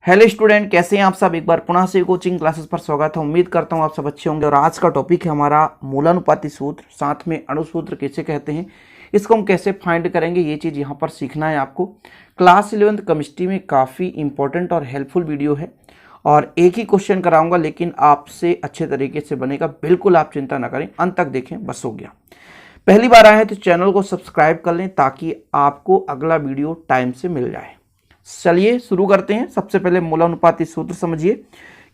Hello student, कैसे हैं आप सब। एक बार पुनः से कोचिंग क्लासेस पर स्वागत है। उम्मीद करता हूं आप सब अच्छे होंगे। और आज का टॉपिक है हमारा मूलानुपाती सूत्र, साथ में अणुसूत्र किसे कहते हैं, इसको हम कैसे फाइंड करेंगे, ये चीज़ यहाँ पर सीखना है आपको। क्लास 11th केमिस्ट्री में काफ़ी इंपॉर्टेंट और हेल्पफुल वीडियो है और एक ही क्वेश्चन कराऊंगा, लेकिन आपसे अच्छे तरीके से बनेगा। बिल्कुल आप चिंता ना करें, अंत तक देखें, बस हो गया। पहली बार आए हैं तो चैनल को सब्सक्राइब कर लें ताकि आपको अगला वीडियो टाइम से मिल जाए। चलिए शुरू करते हैं। सबसे पहले मूलानुपाती सूत्र समझिए।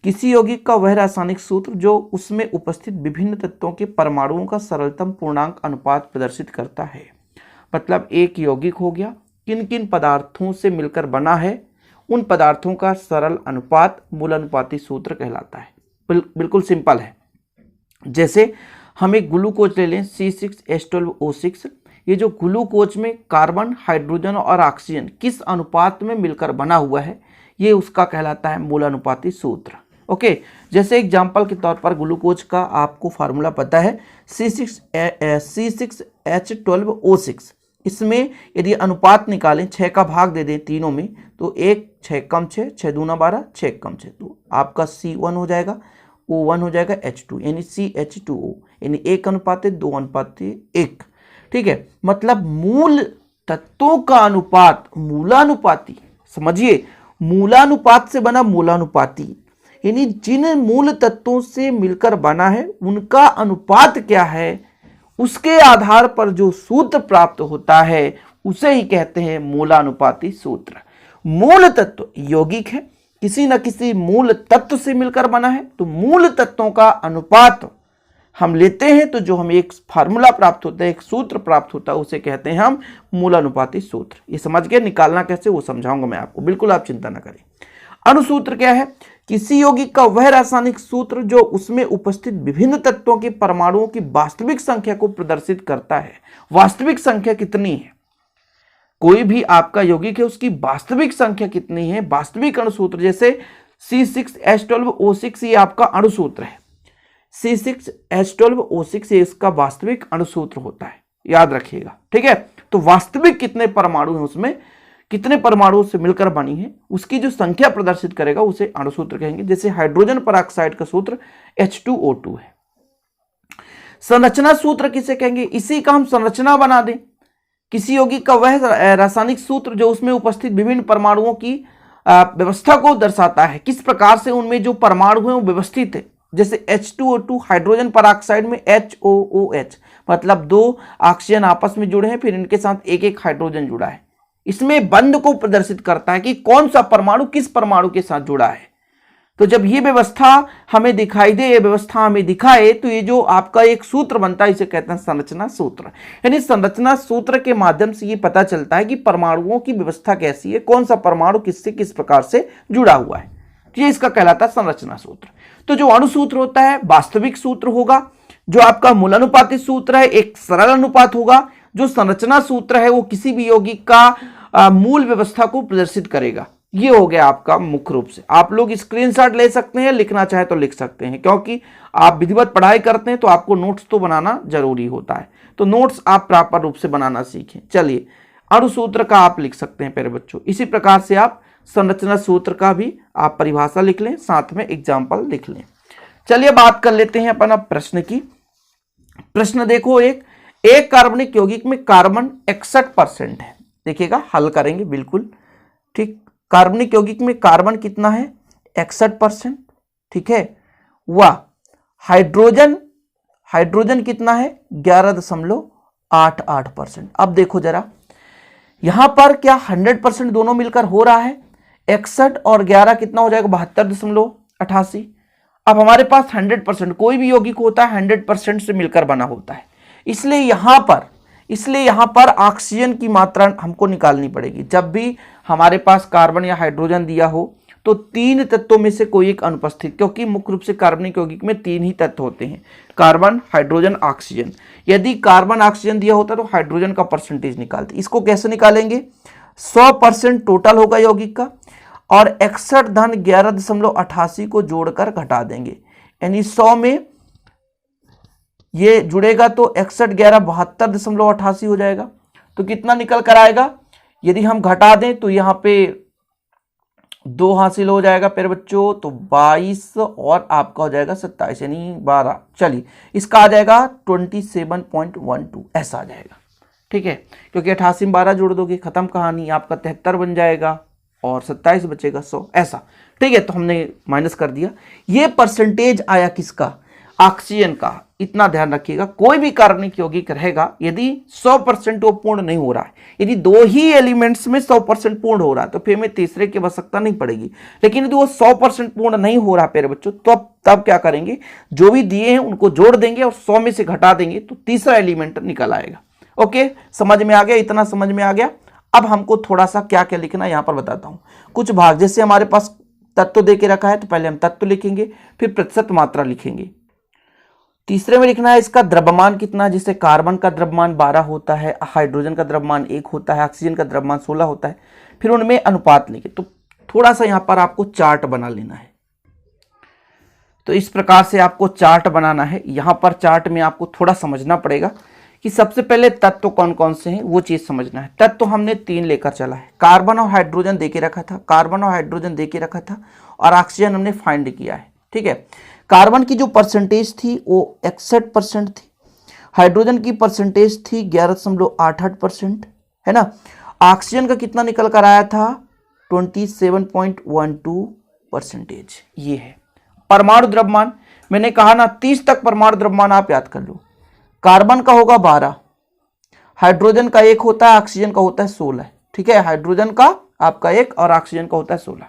किसी यौगिक का वह रासायनिक सूत्र जो उसमें उपस्थित विभिन्न तत्वों के परमाणुओं का सरलतम पूर्णांक अनुपात प्रदर्शित करता है। मतलब एक यौगिक हो गया, किन किन पदार्थों से मिलकर बना है, उन पदार्थों का सरल अनुपात मूलानुपाती सूत्र कहलाता है। बिल्कुल सिंपल है। जैसे हम एक ग्लूकोज ले लें C6H12O6। ये जो ग्लूकोज में कार्बन, हाइड्रोजन और ऑक्सीजन किस अनुपात में मिलकर बना हुआ है, ये उसका कहलाता है मूलानुपाती सूत्र। ओके, जैसे एग्जांपल के तौर पर ग्लूकोज का आपको फार्मूला पता है C6H12O6। इसमें यदि अनुपात निकालें, 6 का भाग दे दें तीनों में, तो 1 6 कम 6 6 दूना 12 6 कम 6, तो आपका C1 हो जाएगा, O1 हो जाएगा, H2 यानी CH2O, यानी 1:2:1। ठीक है, मतलब मूल तत्वों का अनुपात मूलानुपाती। समझिए, मूलानुपात से बना मूलानुपाती, यानी जिन मूल तत्वों से मिलकर बना है उनका अनुपात क्या है, उसके आधार पर जो सूत्र प्राप्त होता है उसे ही कहते हैं मूलानुपाती सूत्र। मूल तत्व यौगिक है, किसी न किसी मूल तत्व से मिलकर बना है, तो मूल तत्वों का अनुपात हम लेते हैं तो जो हमें एक फार्मूला प्राप्त होता है, एक सूत्र प्राप्त होता है, उसे कहते हैं हम मूलानुपाती सूत्र। ये समझ गए, निकालना कैसे वो समझाऊंगा मैं आपको, बिल्कुल आप चिंता ना करें। अणुसूत्र क्या है? किसी यौगिक का वह रासायनिक सूत्र जो उसमें उपस्थित विभिन्न तत्वों के परमाणुओं की वास्तविक संख्या को प्रदर्शित करता है। वास्तविक संख्या कितनी है, कोई भी आपका यौगिक है उसकी वास्तविक संख्या कितनी है, वास्तविक अणुसूत्र। जैसे C6H12O6 ये आपका अणुसूत्र है, C6H12O6 ये इसका वास्तविक अणुसूत्र होता है, याद रखिएगा। ठीक है, तो वास्तविक कितने परमाणु हैं, उसमें कितने परमाणुओं से मिलकर बनी है, उसकी जो संख्या प्रदर्शित करेगा उसे अणुसूत्र कहेंगे। जैसे हाइड्रोजन परऑक्साइड का सूत्र H2O2 है। संरचना सूत्र किसे कहेंगे? इसी का हम संरचना बना दें। किसी यौगिक का वह रासायनिक सूत्र जो उसमें उपस्थित विभिन्न परमाणुओं की व्यवस्था को दर्शाता है, किस प्रकार से उनमें जो परमाणु है वो व्यवस्थित है। जैसे H2O2 हाइड्रोजन परऑक्साइड में HOOH, मतलब 2 ऑक्सीजन आपस में जुड़े हैं, फिर इनके साथ एक एक हाइड्रोजन जुड़ा है। इसमें बंध को प्रदर्शित करता है कि कौन सा परमाणु किस परमाणु के साथ जुड़ा है। तो जब ये व्यवस्था हमें दिखाई दे, ये व्यवस्था हमें दिखाए, तो ये जो आपका एक सूत्र बनता है इसे कहते हैं संरचना सूत्र। यानी संरचना सूत्र के माध्यम से ये पता चलता है कि परमाणुओं की व्यवस्था कैसी है, कौन सा परमाणु किससे किस प्रकार से जुड़ा हुआ है। ये इसका कहलाता है संरचना सूत्र। तो जो अणुसूत्र होता है वास्तविक सूत्र होगा, जो आपका मूलानुपाती सूत्र है एक सरल अनुपात होगा, जो संरचना सूत्र है वो किसी भी यौगिक का मूल व्यवस्था को प्रदर्शित करेगा। ये हो गया आपका मुख्य रूप से। आप लोग स्क्रीनशॉट ले सकते हैं, लिखना चाहे तो लिख सकते हैं, क्योंकि आप विधिवत पढ़ाई करते हैं तो आपको नोट्स तो बनाना जरूरी होता है, तो नोट्स आप प्रॉपर रूप से बनाना सीखें। चलिए, अणुसूत्र का आप लिख सकते हैं प्यारे बच्चों। इसी प्रकार से आप संरचना सूत्र का भी आप परिभाषा लिख लें, साथ में एग्जाम्पल लिख लें। चलिए बात कर लेते हैं अपन अब प्रश्न की। प्रश्न देखो, एक कार्बनिक यौगिक में कार्बन 61% है। देखिएगा, हल करेंगे बिल्कुल ठीक। कार्बनिक यौगिक में कार्बन कितना है? 61%। ठीक है, वह हाइड्रोजन कितना है? 11.88%। अब देखो जरा, यहां पर क्या 100% दोनों मिलकर हो रहा है? 61 और 11 कितना हो जाएगा? 72.88। अब हमारे पास 100%, कोई भी यौगिक होता है 100% से मिलकर बना होता है, इसलिए यहां पर ऑक्सीजन की मात्रा हमको निकालनी पड़ेगी। जब भी हमारे पास कार्बन या हाइड्रोजन दिया हो तो 3 तत्वों में से कोई एक अनुपस्थित, क्योंकि मुख्य रूप से कार्बनिक यौगिक में 3 ही तत्व होते हैं, कार्बन, हाइड्रोजन, ऑक्सीजन। यदि कार्बन ऑक्सीजन दिया होता तो हाइड्रोजन का परसेंटेज निकालते। इसको कैसे निकालेंगे? 100% टोटल होगा यौगिक का, और 61 धन 11.88 को जोड़कर घटा देंगे, यानी 100 में ये जुड़ेगा तो 61 11 72.88 हो जाएगा। तो कितना निकल कर आएगा? यदि हम घटा दें तो यहाँ पे 2 हासिल हो जाएगा प्यारे बच्चों, तो 22 और आपका हो जाएगा 27 यानी 12। चलिए इसका आ जाएगा 27.12 ऐसा आ जाएगा। ठीक है, क्योंकि 88 में 12 जोड़ दोगे, खत्म कहानी, आपका 73 बन जाएगा और 27 बचेगा 100 ऐसा। ठीक है, तो हमने माइनस कर दिया। ये परसेंटेज आया किसका? ऑक्सीजन का। इतना ध्यान रखिएगा, कोई भी कार्बनिक यौगिक रहेगा यदि 100% वो पूर्ण नहीं हो रहा है, यदि 2 ही एलिमेंट्स में 100% पूर्ण हो रहा है तो फिर हमें तीसरे की आवश्यकता नहीं पड़ेगी। लेकिन यदि वो 100% पूर्ण नहीं हो रहा प्यारे बच्चों, तो तब क्या करेंगे, जो भी दिए हैं उनको जोड़ देंगे और 100 में से घटा देंगे तो तीसरा एलिमेंट निकल आएगा। ओके, समझ में आ गया? इतना समझ में आ गया। अब हमको थोड़ा सा क्या क्या लिखना है यहां पर बताता हूं। कुछ भाग जैसे हमारे पास तत्व दे के रखा है तो पहले हम तत्व लिखेंगे, फिर प्रतिशत मात्रा लिखेंगे। तीसरे में लिखना है इसका द्रव्यमान कितना है, जैसे कार्बन का द्रव्यमान 12 होता है, हाइड्रोजन का द्रव्यमान 1 होता है, ऑक्सीजन का द्रव्यमान 16 होता है। फिर उनमें अनुपात लिखे। तो थोड़ा सा यहां पर आपको चार्ट बना लेना है। तो इस प्रकार से आपको चार्ट बनाना है। यहां पर चार्ट में आपको थोड़ा समझना पड़ेगा कि सबसे पहले तत्व कौन कौन से हैं, वो चीज समझना है। तत्व हमने 3 लेकर चला है, कार्बन और हाइड्रोजन देके रखा था, कार्बन और हाइड्रोजन देके रखा था, और ऑक्सीजन हमने फाइंड किया है। ठीक है, कार्बन की जो परसेंटेज थी वो 61% थी, हाइड्रोजन की परसेंटेज थी 11.88%, है ना। ऑक्सीजन का कितना निकल कर आया था? 27.12%। ये है परमाणु द्रव्यमान। मैंने कहा ना 30 तक परमाणु द्रव्यमान आप याद कर लो। कार्बन का होगा 12, हाइड्रोजन का 1 होता है, ऑक्सीजन का होता है 16। ठीक है, हाइड्रोजन का आपका 1 और ऑक्सीजन का होता है 16।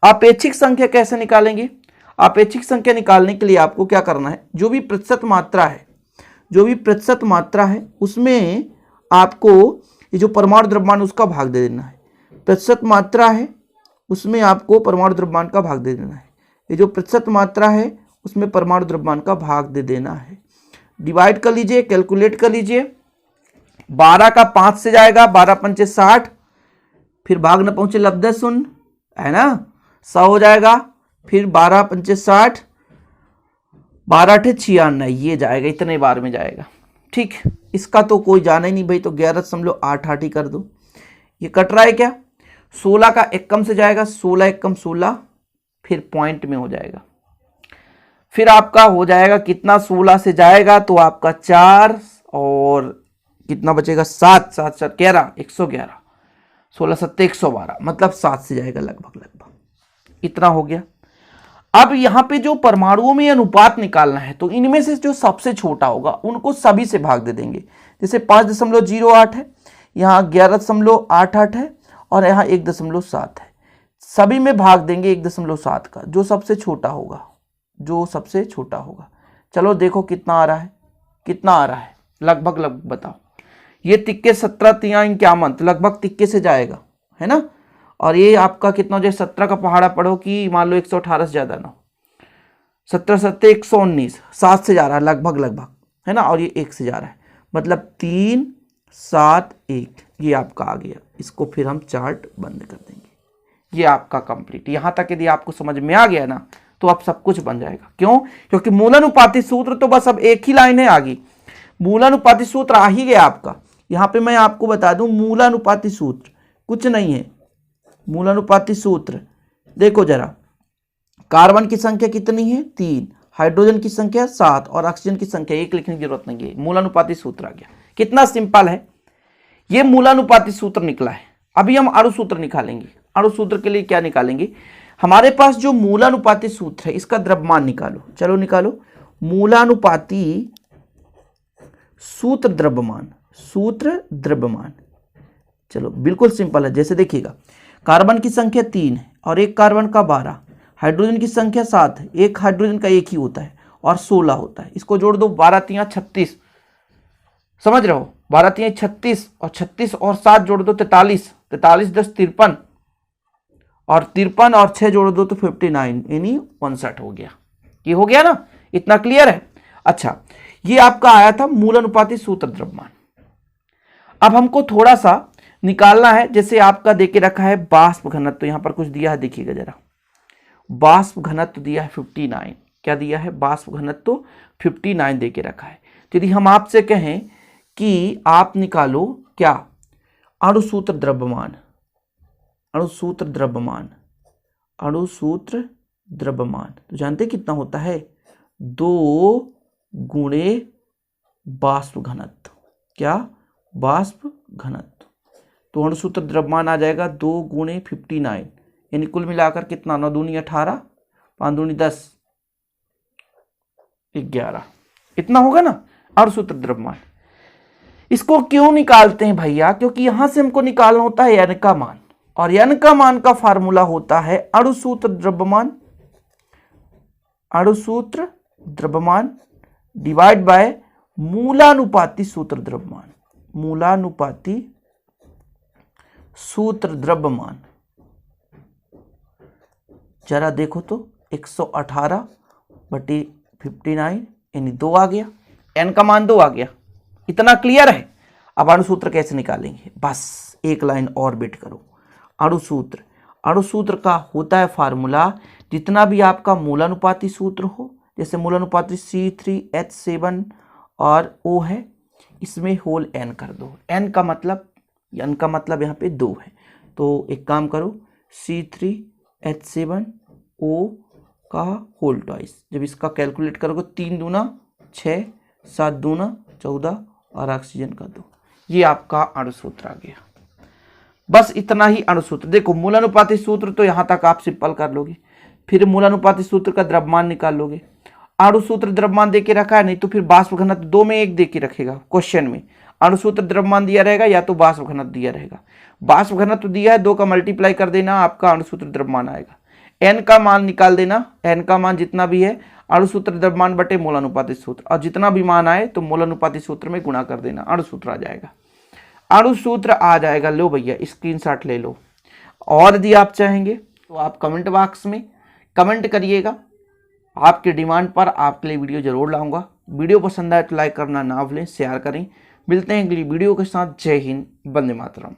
अपेक्षिक संख्या कैसे निकालेंगे? अपेक्षिक संख्या निकालने के लिए आपको क्या करना है, जो भी प्रतिशत मात्रा है, जो भी प्रतिशत मात्रा है उसमें आपको ये जो परमाणु द्रव्यमान उसका भाग दे देना है। प्रतिशत मात्रा है उसमें आपको परमाणु द्रव्यमान का भाग दे देना है। ये जो प्रतिशत मात्रा है उसमें परमाणु द्रव्यमान का भाग दे देना है। डिवाइड कर लीजिए, कैलकुलेट कर लीजिए। 12 का 5 से जाएगा, 12 पंचे 60, फिर भाग न पहुंचे लब्धे शून्य, है ना, 100 हो जाएगा। फिर 12 पंचे 60, 12 अठे 96, ये जाएगा, इतने बार में जाएगा। ठीक, इसका तो कोई जाना ही नहीं भाई, तो 11.88 ही कर दो। ये कट रहा है क्या? 16 का 1 कम से जाएगा, 16 1 कम 16, फिर पॉइंट में हो जाएगा। फिर आपका हो जाएगा कितना, 16 से जाएगा तो आपका 4 और कितना बचेगा, 7 7 7 11, 111, 16 7 112, मतलब 7 से जाएगा लगभग लगभग, इतना हो गया। अब यहां पे जो परमाणुओं में अनुपात निकालना है, तो इनमें से जो सबसे छोटा होगा उनको सभी से भाग दे देंगे। जैसे 5.08 है, यहाँ 11.88 है और यहाँ 1.7 है, सभी में भाग देंगे 1.7 का, जो सबसे छोटा होगा, जो सबसे छोटा होगा। चलो देखो कितना आ रहा है, कितना आ रहा है लगभग लगभग बताओ। ये तिक्के 17 तिया 51, तो लगभग तिक्के से जाएगा, है ना। और ये आपका कितना हो जाए, 17 का पहाड़ा पढ़ो कि मान लो 118 से ज्यादा ना हो, 17 7 119, 7 से जा रहा है लगभग लगभग, है ना। और ये 1 से जा रहा है, मतलब 3 7 1, ये आपका आ गया। इसको फिर हम चार्ट बंद कर देंगे। ये आपका कंप्लीट। यहां तक यदि आपको समझ में आ गया ना तो अब सब कुछ बन जाएगा। क्यों? क्योंकि मूलानुपाती सूत्र तो बस अब एक ही लाइन है आगे, मूलानुपाती सूत्र आ ही गया आपका। यहां पे मैं आपको बता दूं, मूलानुपाती सूत्र कुछ नहीं है। मूलानुपाती सूत्र देखो जरा, कार्बन की संख्या कितनी है 3, हाइड्रोजन की संख्या 7 और ऑक्सीजन की संख्या 1 लिखने की जरूरत नहीं है। मूलानुपाती सूत्र आ गया, कितना सिंपल है। ये मूलानुपाती सूत्र निकला है। अभी हम अणु सूत्र निकालेंगे। अणु सूत्र के लिए क्या निकालेंगे, हमारे पास जो मूलानुपाती सूत्र है इसका द्रव्यमान निकालो। चलो निकालो, मूलानुपाती सूत्र द्रव्यमान, सूत्र द्रव्यमान। चलो बिल्कुल सिंपल है। जैसे देखिएगा, कार्बन की संख्या 3 है और एक कार्बन का 12, हाइड्रोजन की संख्या 7 है, एक हाइड्रोजन का 1 ही होता है और 16 होता है। इसको जोड़ दो, 12 3 36, समझ रहे हो, 12 3 36 और 36 और 7 जोड़ दो 43, 43 10 53 और 53 और 6 जोड़ दो तो 59, यानी 59 हो गया। ये हो गया ना, इतना क्लियर है। अच्छा, ये आपका आया था मूलानुपाती सूत्र द्रव्यमान। अब हमको थोड़ा सा निकालना है, जैसे आपका देके रखा है बाष्प घनत्व, तो यहां पर कुछ दिया है, देखिएगा जरा। बाष्प घनत्व दिया है 59, क्या दिया है, बाष्प घनत्व 59 देके रखा है। तो यदि हम आपसे कहें कि आप निकालो क्या, अणुसूत्र द्रव्यमान, अणुसूत्र द्रव्यमान, अणुसूत्र द्रव्यमान। तो जानते कितना होता है? 2 गुणे बाष्प घनत्व। क्या? बाष्प घनत्व। तो अणुसूत्र द्रव्यमान आ जाएगा 2 गुणे 59, यानी कुल मिलाकर कितना? 9 दूनी 18, 5 दूनी 10, 11, इतना होगा ना अणुसूत्र द्रव्यमान। इसको क्यों निकालते हैं भैया? क्योंकि यहां से हमको निकालना होता है n का मान, और n का मान का फार्मूला होता है अणुसूत्र द्रव्यमान, अणुसूत्र द्रव्यमान डिवाइड बाय मूलानुपाती सूत्र द्रव्यमान, मूलानुपाती सूत्र द्रव्यमान। जरा देखो तो 118 बटे 59 यानी 2 आ गया, n का मान 2 आ गया। इतना क्लियर है? अब अणुसूत्र कैसे निकालेंगे? बस एक लाइन और वेट करो। अणुसूत्र, अणुसूत्र का होता है फार्मूला, जितना भी आपका मूलानुपाती सूत्र हो, जैसे मूलानुपाती C3H7 और O है, इसमें होल n कर दो। n का मतलब यहाँ पे 2 है, तो एक काम करो C3H7O का होल ट्वाइस। जब इसका कैलकुलेट करोगे 3 दूना 6, 7 दूना 14 और ऑक्सीजन का 2, ये आपका अणुसूत्र आ गया। बस इतना ही अणुसूत्र। देखो मूलानुपाती सूत्र तो यहां तक आप सिंपल कर लोगे, फिर मूलानुपाती सूत्र का द्रव्यमान निकाल लोगे। अणुसूत्र द्रव्यमान देके रखा है, नहीं तो फिर बाष्प घनत्व 2 में 1 देके रखेगा क्वेश्चन में। अणुसूत्र द्रव्यमान दिया रहेगा या तो बाष्प घनत्व दिया रहेगा। बाष्प घनत्व दिया है, 2 का मल्टीप्लाई कर देना, आपका अणुसूत्र द्रव्यमान आएगा। n का मान निकाल देना, n का मान जितना भी है अणुसूत्र द्रव्यमान बटे मूलानुपाती सूत्र, और जितना भी मान आए तो मूलानुपाती सूत्र में गुणा कर देना, अणुसूत्र आ जाएगा। अणुसूत्र आ जाएगा। लो भैया स्क्रीनशॉट ले लो, और यदि आप चाहेंगे तो आप कमेंट बॉक्स में कमेंट करिएगा, आपके डिमांड पर आपके लिए वीडियो जरूर लाऊंगा। वीडियो पसंद आए तो लाइक करना ना भूलें, शेयर करें। मिलते हैं अगली वीडियो के साथ। जय हिंद, वंदे मातरम।